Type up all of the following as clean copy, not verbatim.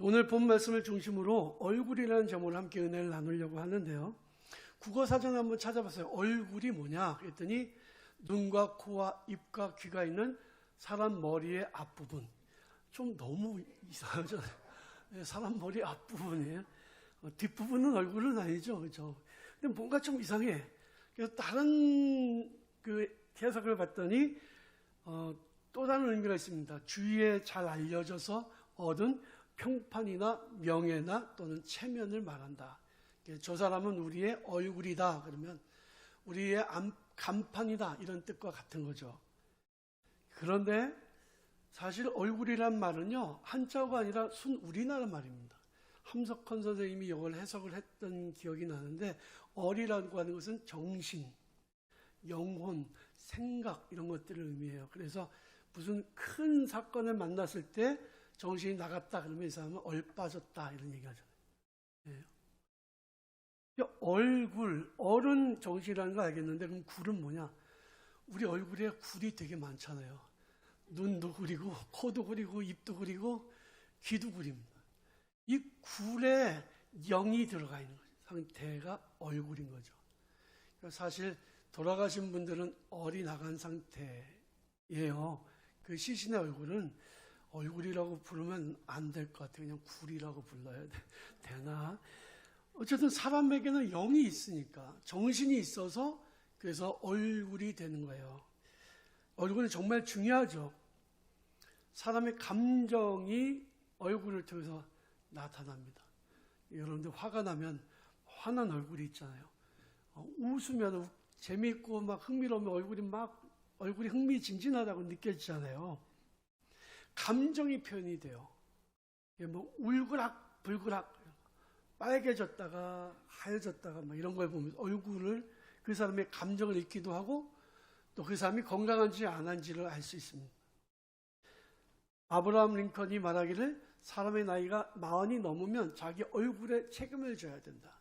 오늘 본 말씀을 중심으로 얼굴이라는 제목으로 함께 은혜를 나누려고 하는데요. 국어사전을 한번 찾아봤어요. 얼굴이 뭐냐? 그랬더니 눈과 코와 입과 귀가 있는 사람 머리의 앞부분. 좀 너무 이상하잖아요. 사람 머리 앞부분이에요. 뒷부분은 얼굴은 아니죠. 그렇죠? 근데 뭔가 좀 이상해. 그래서 다른 해석을 봤더니 또 다른 의미가 있습니다. 주위에 잘 알려져서 얻은 평판이나 명예나 또는 체면을 말한다. 저 사람은 우리의 얼굴이다. 그러면 우리의 간판이다. 이런 뜻과 같은 거죠. 그런데 사실 얼굴이란 말은요, 한자어가 아니라 순우리나라 말입니다. 함석헌 선생님이 이걸 해석을 했던 기억이 나는데, 얼이라고 하는 것은 정신, 영혼, 생각 이런 것들을 의미해요. 그래서 무슨 큰 사건을 만났을 때 정신이 나갔다 그러면 이 사람은 얼빠졌다 이런 얘기 하잖아요. 네. 얼굴, 얼은 정신이라는 거 알겠는데 그럼 굴은 뭐냐? 우리 얼굴에 굴이 되게 많잖아요. 눈도 구리고 코도 구리고 입도 구리고 귀도 구립니다. 이 굴에 영이 들어가 있는 거죠. 상태가 얼굴인 거죠. 그러니까 사실 돌아가신 분들은 얼이 나간 상태예요. 그 시신의 얼굴은 얼굴이라고 부르면 안 될 것 같아요. 그냥 굴이라고 불러야 되나? 어쨌든 사람에게는 영이 있으니까, 정신이 있어서 그래서 얼굴이 되는 거예요. 얼굴은 정말 중요하죠. 사람의 감정이 얼굴을 통해서 나타납니다. 여러분들 화가 나면 화난 얼굴이 있잖아요. 웃으면 재미있고 막 흥미로우면 얼굴이 흥미진진하다고 느껴지잖아요. 감정이 표현이 돼요. 뭐 울그락 불그락 빨개졌다가 하얘졌다가 막 이런 걸 보면 얼굴을 그 사람의 감정을 읽기도 하고 또 그 사람이 건강한지 안 한지를 알 수 있습니다. 아브라함 링컨이 말하기를 사람의 나이가 40이 넘으면 자기 얼굴에 책임을 져야 된다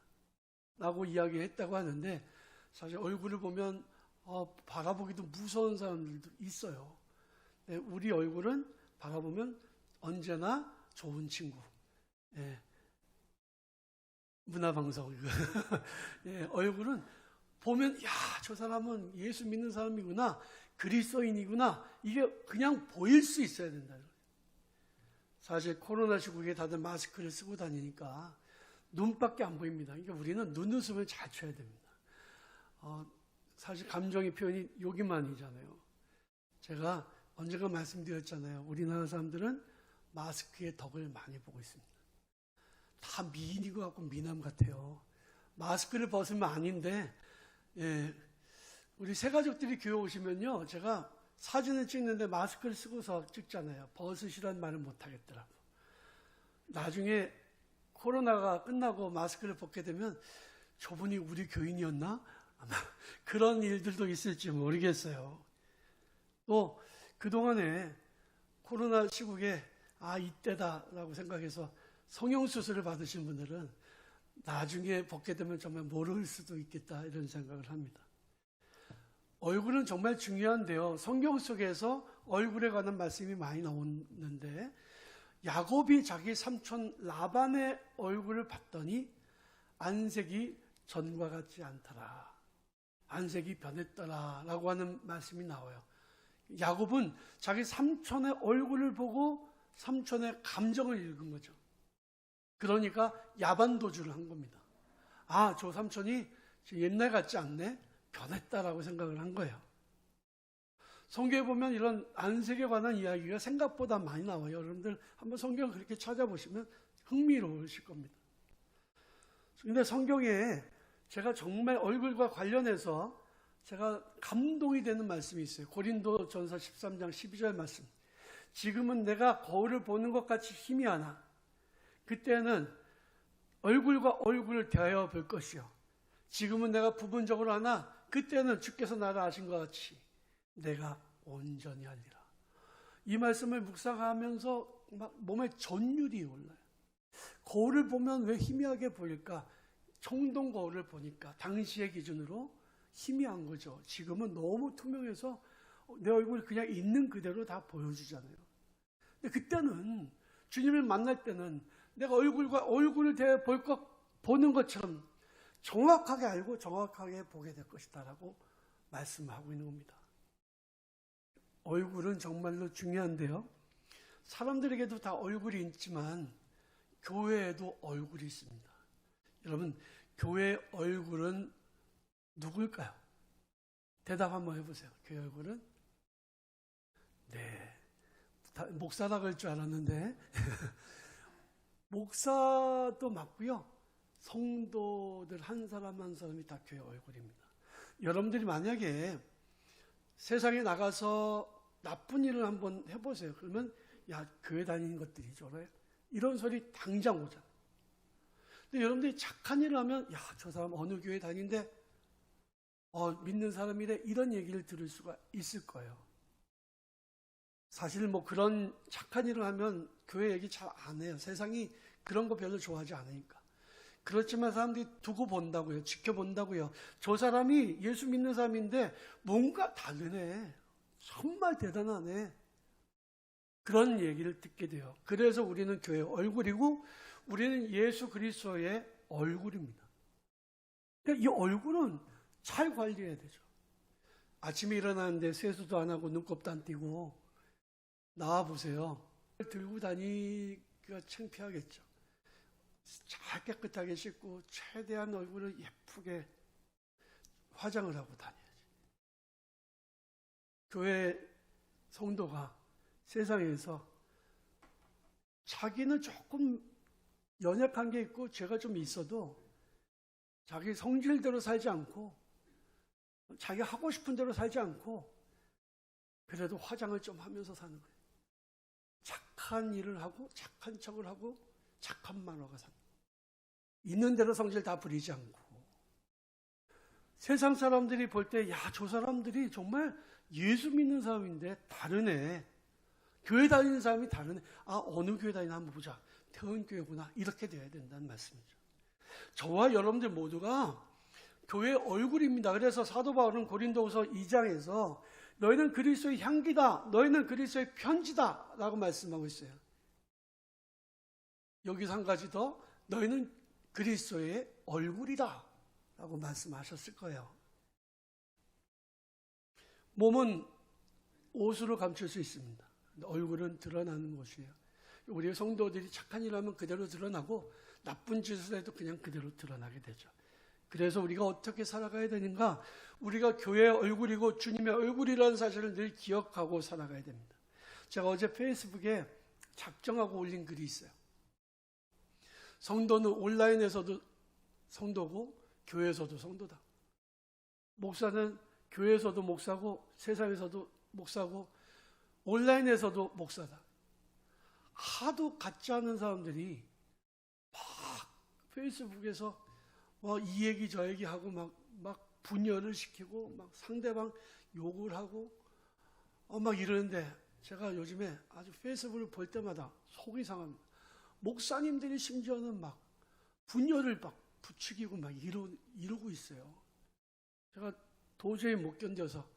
라고 이야기했다고 하는데, 사실 얼굴을 보면 바라보기도 무서운 사람들도 있어요. 우리 얼굴은 바라보면 언제나 좋은 친구. 문화방송. 얼굴은 보면 저 사람은 예수 믿는 사람이구나, 그리스도인이구나, 이게 그냥 보일 수 있어야 된다. 사실 코로나 시국에 다들 마스크를 쓰고 다니니까 눈밖에 안 보입니다. 그러니까 우리는 눈웃음을 잘 쳐야 됩니다. 사실 감정의 표현이 여기만이잖아요. 제가 언젠가 말씀드렸잖아요. 우리나라 사람들은 마스크의 덕을 많이 보고 있습니다. 다 미인인 것 같고 미남 같아요. 마스크를 벗으면 아닌데, 우리 새 가족들이 교회 오시면요, 제가 사진을 찍는데 마스크를 쓰고서 찍잖아요. 벗으시란 말을 못 하겠더라고. 나중에 코로나가 끝나고 마스크를 벗게 되면 저분이 우리 교인이었나? 아마 그런 일들도 있을지 모르겠어요. 또 그동안에 코로나 시국에 이때다라고 생각해서 성형수술을 받으신 분들은 나중에 벗게 되면 정말 모를 수도 있겠다 이런 생각을 합니다. 얼굴은 정말 중요한데요. 성경 속에서 얼굴에 관한 말씀이 많이 나오는데, 야곱이 자기 삼촌 라반의 얼굴을 봤더니 안색이 전과 같지 않더라. 안색이 변했더라 라고 하는 말씀이 나와요. 야곱은 자기 삼촌의 얼굴을 보고 삼촌의 감정을 읽은 거죠. 그러니까 야반도주를 한 겁니다. 저 삼촌이 옛날 같지 않네? 변했다라고 생각을 한 거예요. 성경에 보면 이런 안색에 관한 이야기가 생각보다 많이 나와요. 여러분들 한번 성경을 그렇게 찾아보시면 흥미로우실 겁니다. 그런데 성경에 제가 정말 얼굴과 관련해서 제가 감동이 되는 말씀이 있어요. 고린도전서 13장 12절 말씀. 지금은 내가 거울을 보는 것 같이 희미하나 그때는 얼굴과 얼굴을 대하여 볼 것이요. 지금은 내가 부분적으로 하나 그때는 주께서 나를 아신 것 같이 내가 온전히 하리라. 이 말씀을 묵상하면서 막 몸에 전율이 올라요. 거울을 보면 왜 희미하게 보일까? 청동 거울을 보니까 당시의 기준으로 희미한 거죠. 지금은 너무 투명해서 내 얼굴이 그냥 있는 그대로 다 보여주잖아요. 근데 그때는 주님을 만날 때는 내가 얼굴과 얼굴을 대해 보는 것처럼 정확하게 알고 정확하게 보게 될 것이다라고 말씀하고 있는 겁니다. 얼굴은 정말로 중요한데요. 사람들에게도 다 얼굴이 있지만 교회에도 얼굴이 있습니다. 여러분, 교회의 얼굴은 누굴까요? 대답 한번 해보세요. 교회 얼굴은? 네. 목사라 그럴 줄 알았는데 목사도 맞고요. 성도들 한 사람 한 사람이 다 교회 얼굴입니다. 여러분들이 만약에 세상에 나가서 나쁜 일을 한번 해보세요. 그러면 야, 교회 다니는 것들이 저래? 이런 소리 당장 오잖아요. 근데 여러분들이 착한 일을 하면 야, 저 사람 어느 교회 다니는데 믿는 사람이래, 이런 얘기를 들을 수가 있을 거예요. 사실 뭐 그런 착한 일을 하면 교회 얘기 잘 안 해요. 세상이 그런 거 별로 좋아하지 않으니까. 그렇지만 사람들이 두고 본다고요. 지켜본다고요. 저 사람이 예수 믿는 사람인데 뭔가 다르네. 정말 대단하네. 그런 얘기를 듣게 돼요. 그래서 우리는 교회의 얼굴이고 우리는 예수 그리스도의 얼굴입니다. 그러니까 이 얼굴은 잘 관리해야 되죠. 아침에 일어나는데 세수도 안 하고 눈곱도 안 띄고 나와보세요. 들고 다니기가 창피하겠죠. 잘 깨끗하게 씻고 최대한 얼굴을 예쁘게 화장을 하고 다녀야지. 교회 성도가 세상에서 자기는 조금 연약한 게 있고 죄가 좀 있어도 자기 성질대로 살지 않고 자기 하고 싶은 대로 살지 않고 그래도 화장을 좀 하면서 사는 거예요. 착한 일을 하고 착한 척을 하고 착한 말로가 사는 거예요. 있는 대로 성질 다 부리지 않고. 세상 사람들이 볼 때 야, 저 사람들이 정말 예수 믿는 사람인데 다르네. 교회 다니는 사람이 다르네. 아, 어느 교회 다니나 한번 보자. 태원교회구나. 이렇게 돼야 된다는 말씀이죠. 저와 여러분들 모두가 교회의 얼굴입니다. 그래서 사도 바울은 고린도후서 2장에서 너희는 그리스도의 향기다. 너희는 그리스도의 편지다. 라고 말씀하고 있어요. 여기서 한 가지 더, 너희는 그리스도의 얼굴이다. 라고 말씀하셨을 거예요. 몸은 옷으로 감출 수 있습니다. 얼굴은 드러나는 것이에요. 우리 성도들이 착한 일 하면 그대로 드러나고 나쁜 짓을 해도 그냥 그대로 드러나게 되죠. 그래서 우리가 어떻게 살아가야 되는가? 우리가 교회의 얼굴이고 주님의 얼굴이라는 사실을 늘 기억하고 살아가야 됩니다. 제가 어제 페이스북에 작정하고 올린 글이 있어요. 성도는 온라인에서도 성도고 교회에서도 성도다. 목사는 교회에서도 목사고 세상에서도 목사고 온라인에서도 목사다. 하도 같지 않은 사람들이 막 페이스북에서 이 얘기 저 얘기 하고 막 분열을 시키고 막 상대방 욕을 하고 막 이러는데 제가 요즘에 아주 페이스북을 볼 때마다 속이 상합니다. 목사님들이 심지어는 막 분열을 막 부추기고 막 이러고 있어요. 제가 도저히 못 견뎌서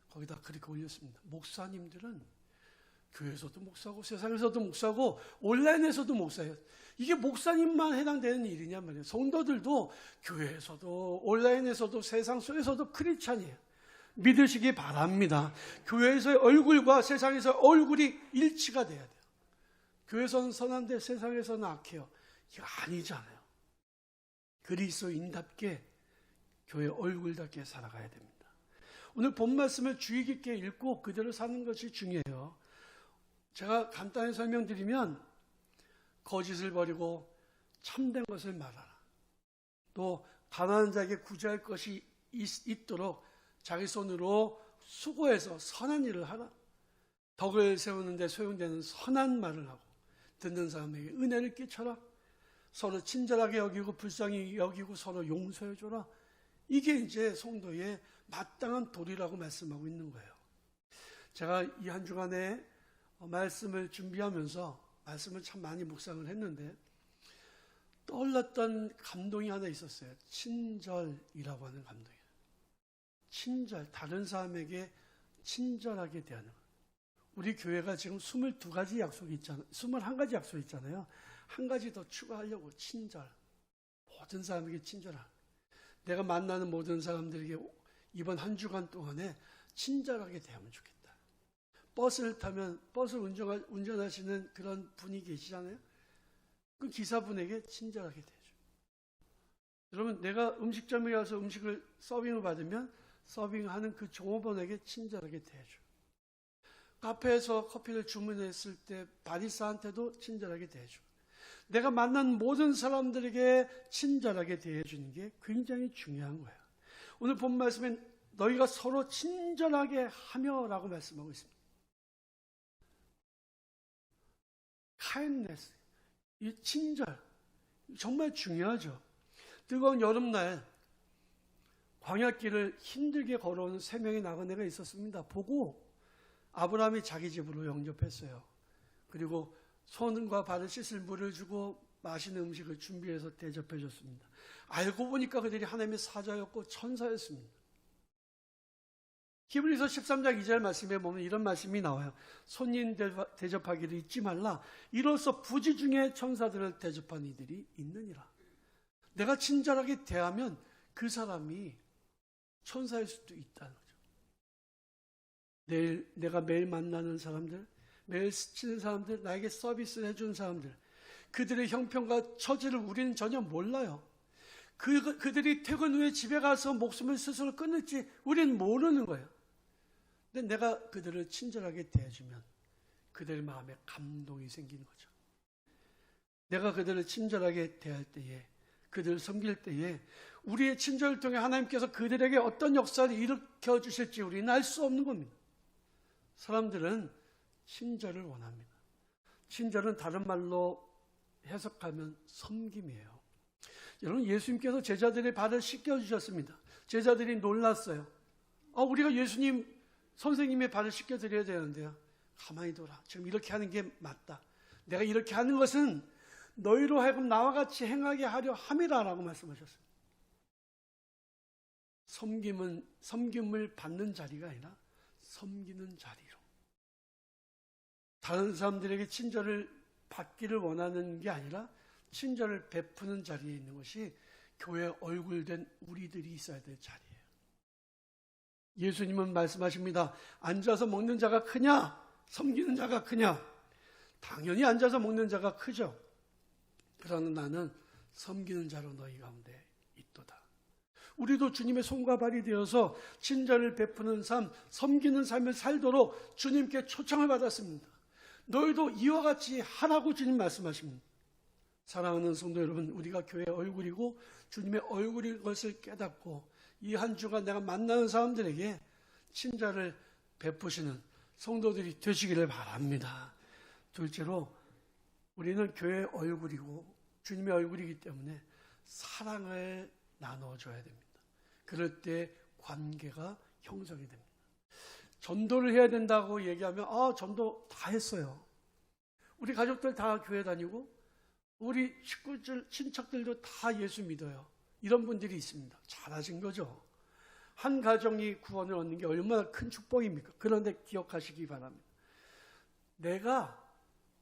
거기다 그렇게 올렸습니다. 목사님들은 교회에서도 목사고 세상에서도 목사고 온라인에서도 목사예요. 이게 목사님만 해당되는 일이냐 말이에요. 성도들도 교회에서도 온라인에서도 세상 속에서도 크리스찬이에요. 믿으시기 바랍니다. 교회에서의 얼굴과 세상에서의 얼굴이 일치가 돼야 돼요. 교회에서는 선한데 세상에서는 악해요. 이거 아니잖아요. 그리스도인답게 교회 얼굴답게 살아가야 됩니다. 오늘 본 말씀을 주의 깊게 읽고 그대로 사는 것이 중요해요. 제가 간단히 설명드리면 거짓을 버리고 참된 것을 말하라. 또 가난한 자에게 구제할 것이 있도록 자기 손으로 수고해서 선한 일을 하라. 덕을 세우는 데 소용되는 선한 말을 하고 듣는 사람에게 은혜를 끼쳐라. 서로 친절하게 여기고 불쌍히 여기고 서로 용서해줘라. 이게 이제 성도의 마땅한 도리라고 말씀하고 있는 거예요. 제가 이 한 주간에 말씀을 준비하면서 말씀을 참 많이 묵상을 했는데 떠올랐던 감동이 하나 있었어요. 친절이라고 하는 감동이에요. 친절, 다른 사람에게 친절하게 대하는 것. 우리 교회가 지금 22가지 약속이 있잖아요. 21가지 약속이 있잖아요. 한 가지 더 추가하려고. 친절. 모든 사람에게 친절한. 내가 만나는 모든 사람들에게 이번 한 주간 동안에 친절하게 대하면 좋겠다. 버스를 타면 버스를 운전하시는 그런 분이 계시잖아요. 그 기사분에게 친절하게 대해줘. 여러분, 내가 음식점에 가서 음식을 서빙을 받으면 서빙하는 그 종업원에게 친절하게 대해줘. 카페에서 커피를 주문했을 때 바리스타한테도 친절하게 대해줘. 내가 만난 모든 사람들에게 친절하게 대해주는 게 굉장히 중요한 거예요. 오늘 본 말씀엔 너희가 서로 친절하게 하며라고 말씀하고 있습니다. kindness, 이 친절, 정말 중요하죠. 뜨거운 여름날 광야길을 힘들게 걸어오는 3명의 나그네가 있었습니다. 보고 아브라함이 자기 집으로 영접했어요. 그리고 손과 발을 씻을 물을 주고 맛있는 음식을 준비해서 대접해 줬습니다. 알고 보니까 그들이 하나님의 사자였고 천사였습니다. 히브리서 13장 2절 말씀에 보면 이런 말씀이 나와요. 손님 대접하기를 잊지 말라. 이로써 부지 중에 천사들을 대접한 이들이 있느니라. 내가 친절하게 대하면 그 사람이 천사일 수도 있다는 거죠. 내가 매일 만나는 사람들, 매일 스치는 사람들, 나에게 서비스를 해주는 사람들, 그들의 형편과 처지를 우리는 전혀 몰라요. 그들이 퇴근 후에 집에 가서 목숨을 스스로 끊을지 우리는 모르는 거예요. 근데 내가 그들을 친절하게 대해주면 그들의 마음에 감동이 생기는 거죠. 내가 그들을 친절하게 대할 때에, 그들을 섬길 때에 우리의 친절을 통해 하나님께서 그들에게 어떤 역사를 일으켜 주실지 우리는 알 수 없는 겁니다. 사람들은 친절을 원합니다. 친절은 다른 말로 해석하면 섬김이에요. 여러분, 예수님께서 제자들의 발을 씻겨주셨습니다. 제자들이 놀랐어요. 우리가 예수님 선생님의 발을 씻겨드려야 되는데요. 가만히 둬라. 지금 이렇게 하는 게 맞다. 내가 이렇게 하는 것은 너희로 하여금 나와 같이 행하게 하려 함이라 라고 말씀하셨어요. 섬김을 받는 자리가 아니라 섬기는 자리로. 다른 사람들에게 친절을 받기를 원하는 게 아니라 친절을 베푸는 자리에 있는 것이 교회의 얼굴된 우리들이 있어야 될 자리예요. 예수님은 말씀하십니다. 앉아서 먹는 자가 크냐? 섬기는 자가 크냐? 당연히 앉아서 먹는 자가 크죠. 그러나 나는 섬기는 자로 너희 가운데 있도다. 우리도 주님의 손과 발이 되어서 친절을 베푸는 삶, 섬기는 삶을 살도록 주님께 초청을 받았습니다. 너희도 이와 같이 하라고 주님 말씀하십니다. 사랑하는 성도 여러분, 우리가 교회의 얼굴이고 주님의 얼굴인 것을 깨닫고 이 한 주간 내가 만나는 사람들에게 친절을 베푸시는 성도들이 되시기를 바랍니다. 둘째로, 우리는 교회의 얼굴이고 주님의 얼굴이기 때문에 사랑을 나눠줘야 됩니다. 그럴 때 관계가 형성이 됩니다. 전도를 해야 된다고 얘기하면 전도 다 했어요. 우리 가족들 다 교회 다니고 우리 식구들, 친척들도 다 예수 믿어요. 이런 분들이 있습니다. 잘하신 거죠. 한 가정이 구원을 얻는 게 얼마나 큰 축복입니까? 그런데 기억하시기 바랍니다. 내가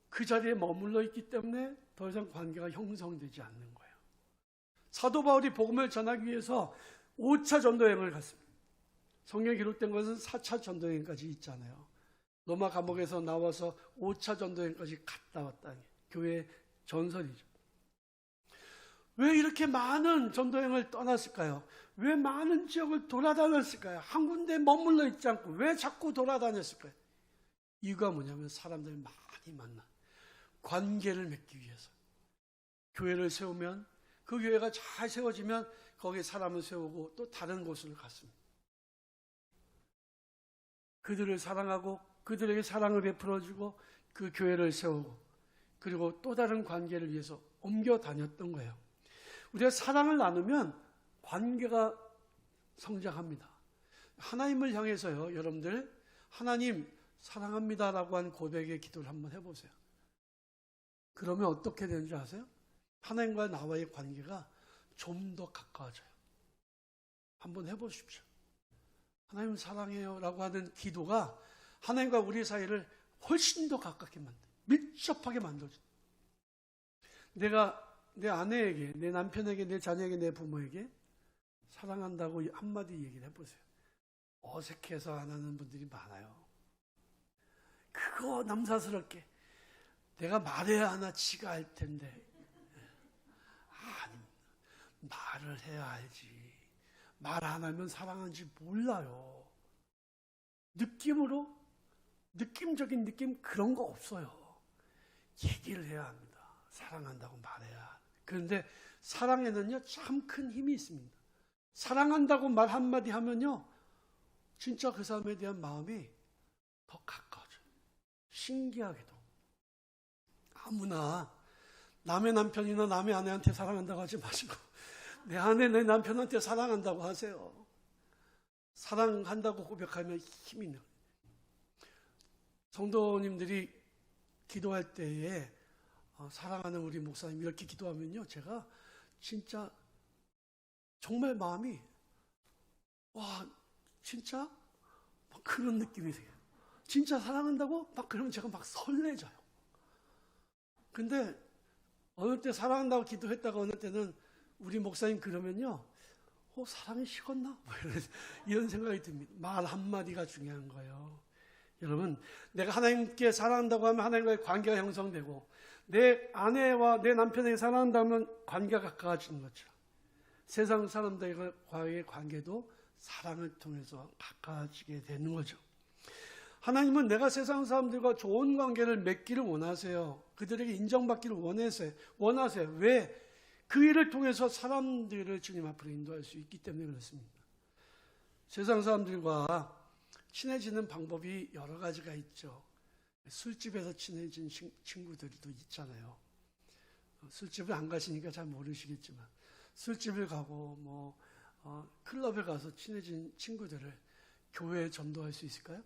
그 자리에 머물러 있기 때문에 더 이상 관계가 형성되지 않는 거예요. 사도 바울이 복음을 전하기 위해서 5차 전도여행을 갔습니다. 성경에 기록된 것은 4차 전도여행까지 있잖아요. 로마 감옥에서 나와서 5차 전도여행까지 갔다 왔다니 교회의 전설이죠. 왜 이렇게 많은 전도여행을 떠났을까요? 왜 많은 지역을 돌아다녔을까요? 한 군데 머물러 있지 않고 왜 자꾸 돌아다녔을까요? 이유가 뭐냐면 사람들 많이 만나 관계를 맺기 위해서. 교회를 세우면 그 교회가 잘 세워지면 거기에 사람을 세우고 또 다른 곳으로 갔습니다. 그들을 사랑하고 그들에게 사랑을 베풀어주고 그 교회를 세우고 그리고 또 다른 관계를 위해서 옮겨 다녔던 거예요. 우리가 사랑을 나누면 관계가 성장합니다. 하나님을 향해서요, 여러분들, 하나님 사랑합니다라고 한 고백의 기도를 한번 해보세요. 그러면 어떻게 되는지 아세요? 하나님과 나와의 관계가 좀 더 가까워져요. 한번 해보십시오. 하나님 사랑해요 라고 하는 기도가 하나님과 우리 사이를 훨씬 더 가깝게 만들어요. 밀접하게 만들어줘요. 내가 내 아내에게, 내 남편에게, 내 자녀에게, 내 부모에게 사랑한다고 한마디 얘기를 해보세요. 어색해서 안 하는 분들이 많아요. 그거 남사스럽게 내가 말해야 하나 지가 알 텐데. 아니, 말을 해야 알지. 말 안 하면 사랑하는지 몰라요. 느낌적인 느낌 그런 거 없어요. 얘기를 해야 합니다. 사랑한다고 말해야. 그런데 사랑에는요, 참 큰 힘이 있습니다. 사랑한다고 말 한마디 하면요, 진짜 그 사람에 대한 마음이 더 가까워져요. 신기하게도. 아무나 남의 남편이나 남의 아내한테 사랑한다고 하지 마시고 내 아내, 내 남편한테 사랑한다고 하세요. 사랑한다고 고백하면 힘이 나요. 성도님들이 기도할 때에 사랑하는 우리 목사님 이렇게 기도하면요, 제가 진짜 정말 마음이 와 진짜 막 그런 느낌이 돼요. 진짜 사랑한다고 막 그러면 제가 막 설레져요. 근데 어느 때 사랑한다고 기도했다가 어느 때는 우리 목사님 그러면요, 사랑이 식었나? 뭐 이런 생각이 듭니다. 말 한마디가 중요한 거예요. 여러분, 내가 하나님께 사랑한다고 하면 하나님과의 관계가 형성되고, 내 아내와 내 남편에게 사랑한다면 관계가 가까워지는 거죠. 세상 사람들과의 관계도 사랑을 통해서 가까워지게 되는 거죠. 하나님은 내가 세상 사람들과 좋은 관계를 맺기를 원하세요. 그들에게 인정받기를 원하세요. 왜? 그 일을 통해서 사람들을 주님 앞으로 인도할 수 있기 때문에 그렇습니다. 세상 사람들과 친해지는 방법이 여러 가지가 있죠. 술집에서 친해진 친구들도 있잖아요. 술집을 안 가시니까 잘 모르시겠지만 술집을 가고 클럽에 가서 친해진 친구들을 교회에 전도할 수 있을까요?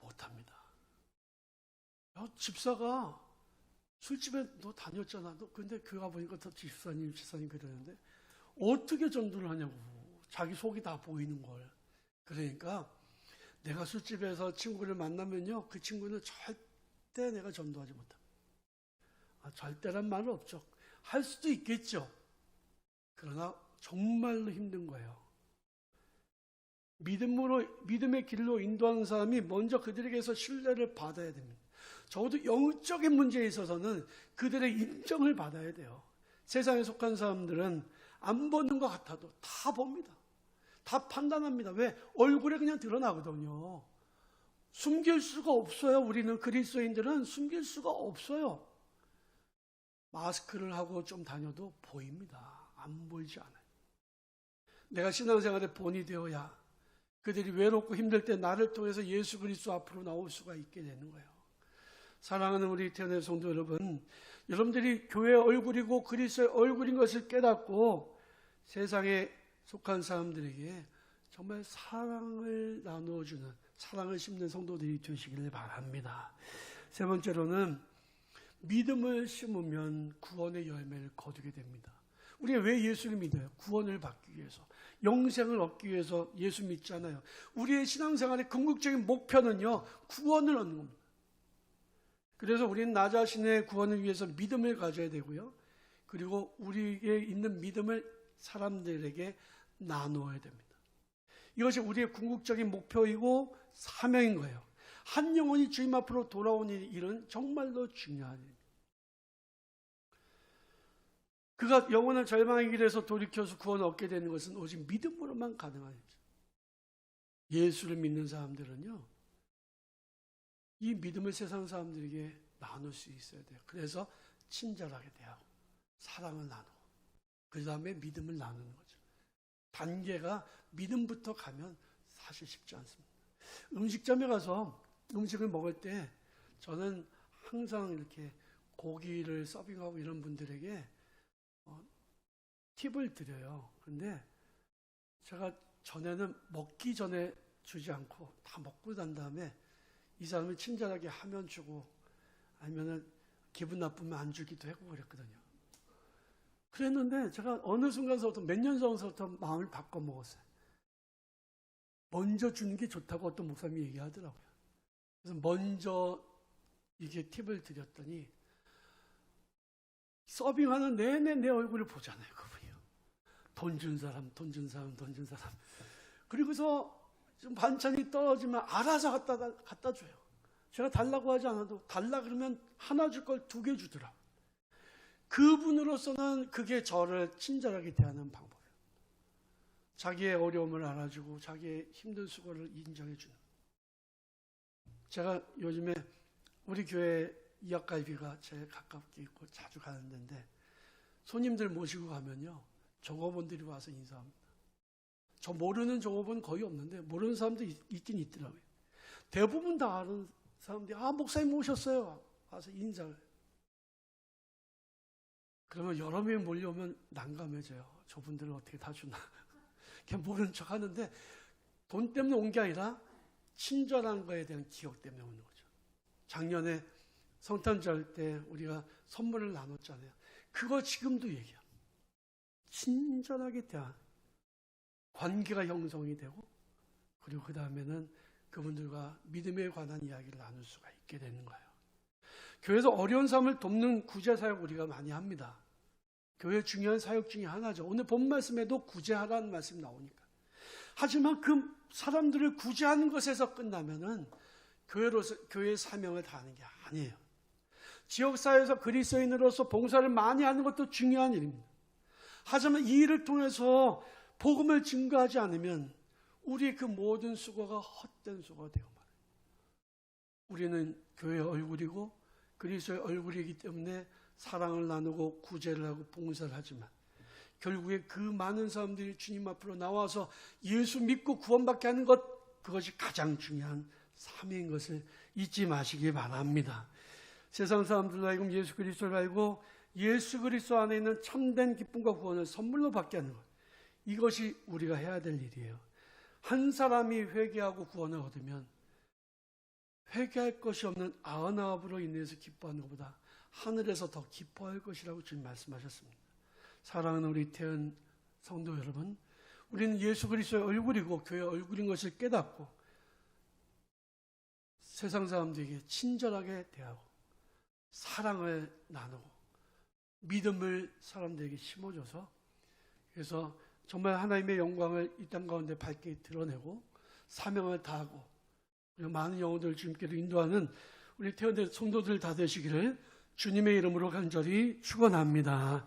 못합니다. 집사가 술집에 너 다녔잖아. 너 근데 교회 가보니까 더 집사님 그러는데 어떻게 전도를 하냐고. 자기 속이 다 보이는 걸. 그러니까 내가 술집에서 친구를 만나면요, 그 친구는 절대 내가 전도하지 못합니다. 절대란 말은 없죠. 할 수도 있겠죠. 그러나 정말로 힘든 거예요. 믿음의 길로 인도하는 사람이 먼저 그들에게서 신뢰를 받아야 됩니다. 적어도 영적인 문제에 있어서는 그들의 인정을 받아야 돼요. 세상에 속한 사람들은 안 보는 것 같아도 다 봅니다. 다 판단합니다. 왜? 얼굴에 그냥 드러나거든요. 숨길 수가 없어요. 우리는 그리스도인들은 숨길 수가 없어요. 마스크를 하고 좀 다녀도 보입니다. 안 보이지 않아요. 내가 신앙생활에 본이 되어야 그들이 외롭고 힘들 때 나를 통해서 예수 그리스도 앞으로 나올 수가 있게 되는 거예요. 사랑하는 우리 태어난 성도 여러분, 여러분들이 교회의 얼굴이고 그리스도의 얼굴인 것을 깨닫고 세상에 속한 사람들에게 정말 사랑을 나누어주는, 사랑을 심는 성도들이 되시기를 바랍니다. 세 번째로는 믿음을 심으면 구원의 열매를 거두게 됩니다. 우리가 왜 예수를 믿어요? 구원을 받기 위해서, 영생을 얻기 위해서 예수 믿잖아요. 우리의 신앙생활의 궁극적인 목표는요, 구원을 얻는 겁니다. 그래서 우리는 나 자신의 구원을 위해서 믿음을 가져야 되고요. 그리고 우리에게 있는 믿음을 사람들에게 나누어야 됩니다. 이것이 우리의 궁극적인 목표이고 사명인 거예요. 한 영혼이 주님 앞으로 돌아오는 일은 정말로 중요한 일입니다. 그가 영혼을 절망의 길에서 돌이켜서 구원을 얻게 되는 것은 오직 믿음으로만 가능한 일이죠. 예수를 믿는 사람들은요, 이 믿음을 세상 사람들에게 나눌 수 있어야 돼요. 그래서 친절하게 대하고 사랑을 나누고 그 다음에 믿음을 나누는 거죠. 단계가 믿음부터 가면 사실 쉽지 않습니다. 음식점에 가서 음식을 먹을 때 저는 항상 이렇게 고기를 서빙하고 이런 분들에게 팁을 드려요. 근데 제가 전에는 먹기 전에 주지 않고 다 먹고 난 다음에 이 사람이 친절하게 하면 주고 아니면은 기분 나쁘면 안 주기도 하고 그랬거든요. 그랬는데 제가 어느 순간서부터 몇 년 전부터 마음을 바꿔 먹었어요. 먼저 주는 게 좋다고 어떤 목사님이 얘기하더라고요. 그래서 먼저 이게 팁을 드렸더니 서빙하는 내내 내 얼굴을 보잖아요. 그분이요. 돈 준 사람, 돈 준 사람, 돈 준 사람. 그리고서 좀 반찬이 떨어지면 알아서 갖다 줘요. 제가 달라고 하지 않아도 달라 그러면 하나 줄 걸 2개 주더라. 그분으로서는 그게 저를 친절하게 대하는 방법이에요. 자기의 어려움을 알아주고 자기의 힘든 수고를 인정해 주는. 제가 요즘에 우리 교회 이학갈비가 제일 가깝게 있고 자주 가는 데인데 손님들 모시고 가면요. 종업원들이 와서 인사합니다. 저 모르는 종업원 거의 없는데 모르는 사람도 있긴 있더라고요. 대부분 다 아는 사람들이 목사님 오셨어요. 와서 인사를. 그러면 여러 명이 몰려오면 난감해져요. 저분들은 어떻게 다 주나. 그냥 모르는 척 하는데 돈 때문에 온 게 아니라 친절한 거에 대한 기억 때문에 오는 거죠. 작년에 성탄절 때 우리가 선물을 나눴잖아요. 그거 지금도 얘기해요. 친절하게 대한 관계가 형성이 되고 그리고 그 다음에는 그분들과 믿음에 관한 이야기를 나눌 수가 있게 되는 거예요. 교회에서 어려운 사람을 돕는 구제사역 우리가 많이 합니다. 교회 중요한 사역 중에 하나죠. 오늘 본 말씀에도 구제하라는 말씀이 나오니까. 하지만 그 사람들을 구제하는 것에서 끝나면은 교회의 사명을 다하는 게 아니에요. 지역사회에서 그리스도인으로서 봉사를 많이 하는 것도 중요한 일입니다. 하지만 이 일을 통해서 복음을 증거하지 않으면 우리의 그 모든 수고가 헛된 수고가 되고 말아요. 우리는 교회의 얼굴이고 그리스도의 얼굴이기 때문에 사랑을 나누고 구제를 하고 봉사를 하지만 결국에 그 많은 사람들이 주님 앞으로 나와서 예수 믿고 구원받게 하는 것, 그것이 가장 중요한 삶인 것을 잊지 마시기 바랍니다. 세상 사람들로 하여금 예수 그리스도를 알고 예수 그리스도 안에 있는 참된 기쁨과 구원을 선물로 받게 하는 것, 이것이 우리가 해야 될 일이에요. 한 사람이 회개하고 구원을 얻으면 회개할 것이 없는 아흔아홉으로 인해서 기뻐하는 것보다 하늘에서 더 기뻐할 것이라고 주님 말씀하셨습니다. 사랑하는 우리 태은 성도 여러분, 우리는 예수 그리스도의 얼굴이고 교회의 얼굴인 것을 깨닫고 세상 사람들에게 친절하게 대하고 사랑을 나누고 믿음을 사람들에게 심어줘서 그래서 정말 하나님의 영광을 이 땅 가운데 밝게 드러내고 사명을 다하고 그리고 많은 영혼들을 주님께로 인도하는 우리 태어난 성도들 다 되시기를 주님의 이름으로 간절히 축원합니다.